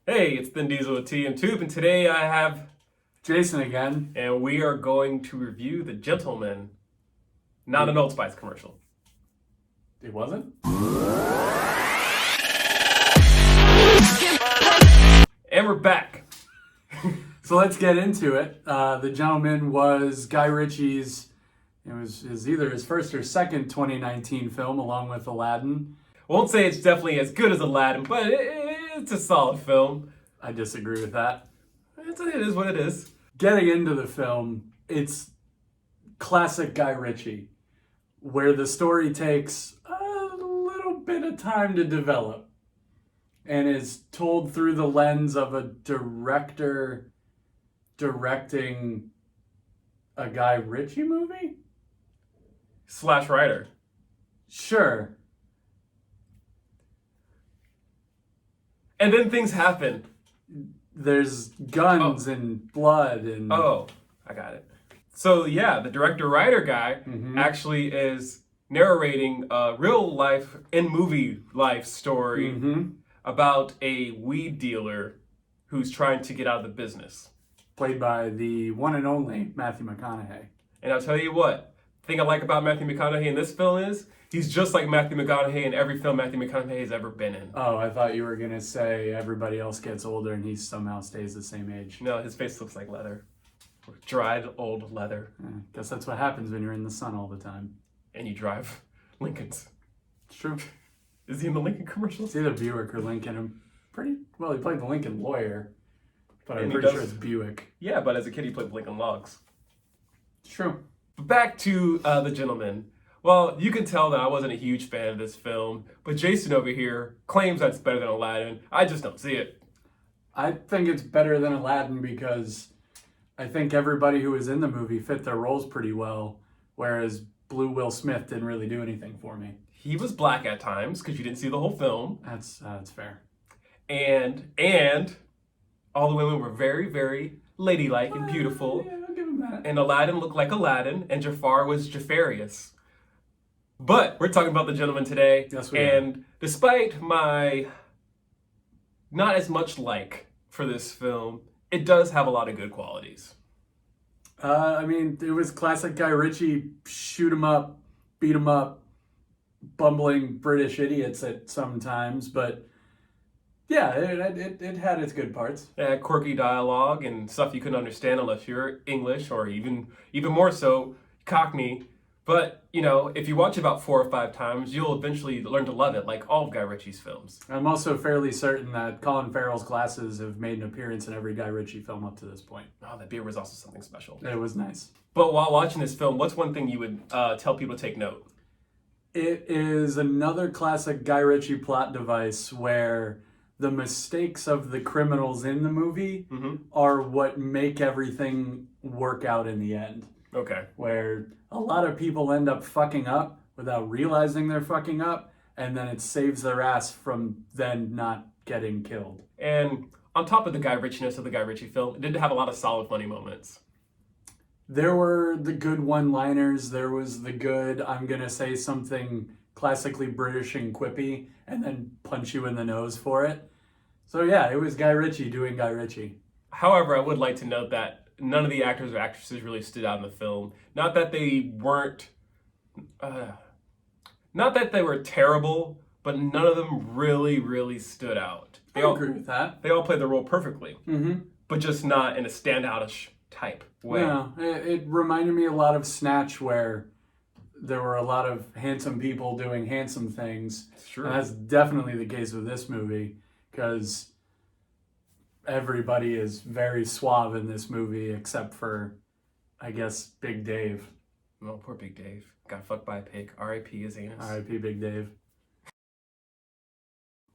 Hey, it's Thin Diesel with T and Tube, and today I have Jason again. and we are going to review The Gentleman. Not an Old Spice commercial. It wasn't? And we're back. So let's get into it. The Gentleman was Guy Ritchie's, it was either his first or second 2019 film, along with Aladdin. I won't say it's definitely as good as Aladdin, but it's a solid film. I disagree with that. It is what it is. Getting into the film, it's classic Guy Ritchie, where the story takes a little bit of time to develop and is told through the lens of a director directing a Guy Ritchie movie? Slash writer. Sure. And then things happen. There's guns and blood and... Oh, I got it. So yeah, the director-writer guy actually is narrating a real life and movie life story about a weed dealer who's trying to get out of the business. Played by the one and only Matthew McConaughey. And I'll tell you what, the thing I like about Matthew McConaughey in this film is he's just like Matthew McConaughey in every film Matthew McConaughey has ever been in. Oh, I thought you were going to say everybody else gets older and he somehow stays the same age. No, his face looks like leather. Dried old leather. Guess that's what happens when you're in the sun all the time. And you drive Lincolns. It's true. Is he in the Lincoln commercials? It's either Buick or Lincoln. He played the Lincoln lawyer, but I'm And he pretty does- sure it's Buick. Yeah, but as a kid he played Lincoln Logs. It's true. But back to The Gentleman. Well, you can tell that I wasn't a huge fan of this film, but Jason over here claims that's better than Aladdin. I just don't see it. I think it's better than Aladdin because I think everybody who was in the movie fit their roles pretty well, whereas Blue Will Smith didn't really do anything for me. He was black at times because you didn't see the whole film. That's fair. And all the women were very, very ladylike and beautiful. Yeah, I'll give him that. And Aladdin looked like Aladdin, and Jafar was Jafarius. But we're talking about The Gentleman today. Yes, we and despite my not as much like for this film, it does have a lot of good qualities. It was classic Guy Ritchie, shoot 'em up, beat 'em up, bumbling British idiots at sometimes, but yeah, it had its good parts. It had quirky dialogue and stuff you couldn't understand unless you're English or even more so Cockney. But, if you watch it about 4 or 5 times, you'll eventually learn to love it, like all of Guy Ritchie's films. I'm also fairly certain that Colin Farrell's glasses have made an appearance in every Guy Ritchie film up to this point. Oh, that beard was also something special. It was nice. But while watching this film, what's one thing you would tell people to take note? It is another classic Guy Ritchie plot device where the mistakes of the criminals in the movie are what make everything work out in the end. Okay. Where a lot of people end up fucking up without realizing they're fucking up, and then it saves their ass from then not getting killed. And on top of the Guy Ritchie-ness of the Guy Ritchie film, it did have a lot of solid funny moments. There were the good one-liners, there was the good, I'm gonna say something classically British and quippy, and then punch you in the nose for it. So yeah, it was Guy Ritchie doing Guy Ritchie. However, I would like to note that none of the actors or actresses really stood out in the film. Not that they weren't... not that they were terrible, but none of them really, really stood out. I agree with that. They all played their role perfectly, but just not in a standoutish type way. No, it reminded me a lot of Snatch, where there were a lot of handsome people doing handsome things. It's true. And that's definitely the case with this movie, because everybody is very suave in this movie except for, I guess, Big Dave. Oh, poor Big Dave. Got fucked by a pig. R.I.P. his anus. R.I.P. Big Dave.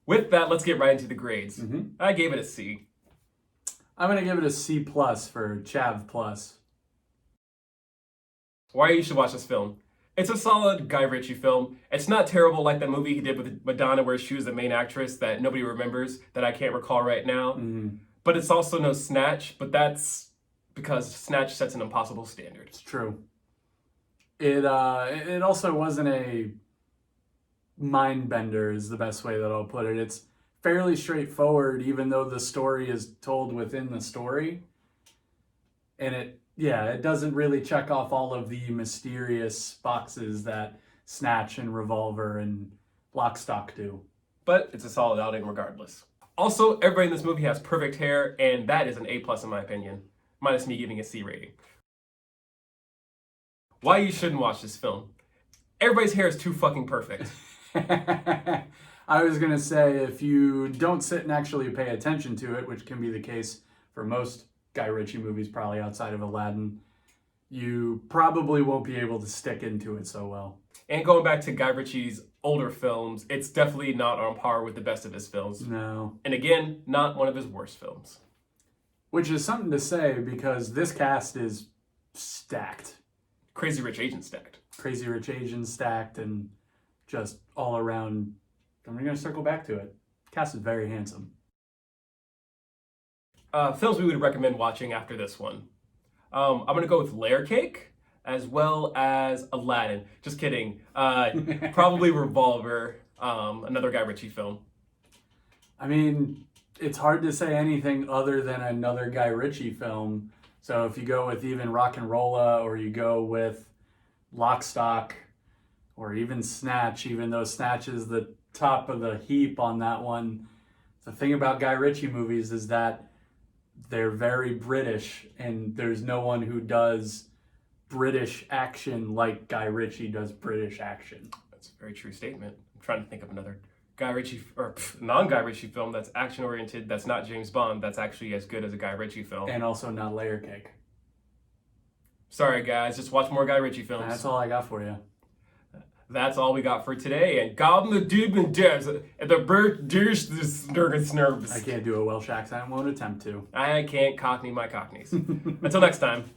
With that, let's get right into the grades. I gave it a C. I'm going to give it a C+ for Chav Plus. Why you should watch this film? It's a solid Guy Ritchie film. It's not terrible like that movie he did with Madonna where she was the main actress that nobody remembers, that I can't recall right now. But it's also no Snatch, but that's because Snatch sets an impossible standard. It's true. It also wasn't a mind bender is the best way that I'll put it. It's fairly straightforward, even though the story is told within the story. And it doesn't really check off all of the mysterious boxes that Snatch and Revolver and Lock, Stock do. But it's a solid outing regardless. Also, everybody in this movie has perfect hair, and that is an A+ in my opinion. Minus me giving a C rating. Why you shouldn't watch this film. Everybody's hair is too fucking perfect. I was going to say, if you don't sit and actually pay attention to it, which can be the case for most Guy Ritchie movies, probably outside of Aladdin, you probably won't be able to stick into it so well. And going back to Guy Ritchie's older films, it's definitely not on par with the best of his films. No. And again, not one of his worst films. Which is something to say because this cast is stacked. Crazy Rich Asians stacked. Crazy Rich Asians stacked and just all around. And we're going to circle back to it. Cast is very handsome. Films we would recommend watching after this one. I'm going to go with Layer Cake as well as Aladdin. Just kidding. Probably Revolver, another Guy Ritchie film. I mean, it's hard to say anything other than another Guy Ritchie film. So if you go with even Rock'n'Rolla or you go with Lock, Stock or even Snatch, even though Snatch is the top of the heap on that one, the thing about Guy Ritchie movies is that they're very British, and there's no one who does British action like Guy Ritchie does British action. That's a very true statement. I'm trying to think of another Guy Ritchie or non-Guy Ritchie film that's action-oriented, that's not James Bond, that's actually as good as a Guy Ritchie film. And also not Layer Cake. Sorry guys, just watch more Guy Ritchie films. That's all I got for you. That's all we got for today. And God the Dubin Devs at the bird dish this nervous. I can't do a Welsh accent, won't attempt to. I can't cockney my cockneys. Until next time.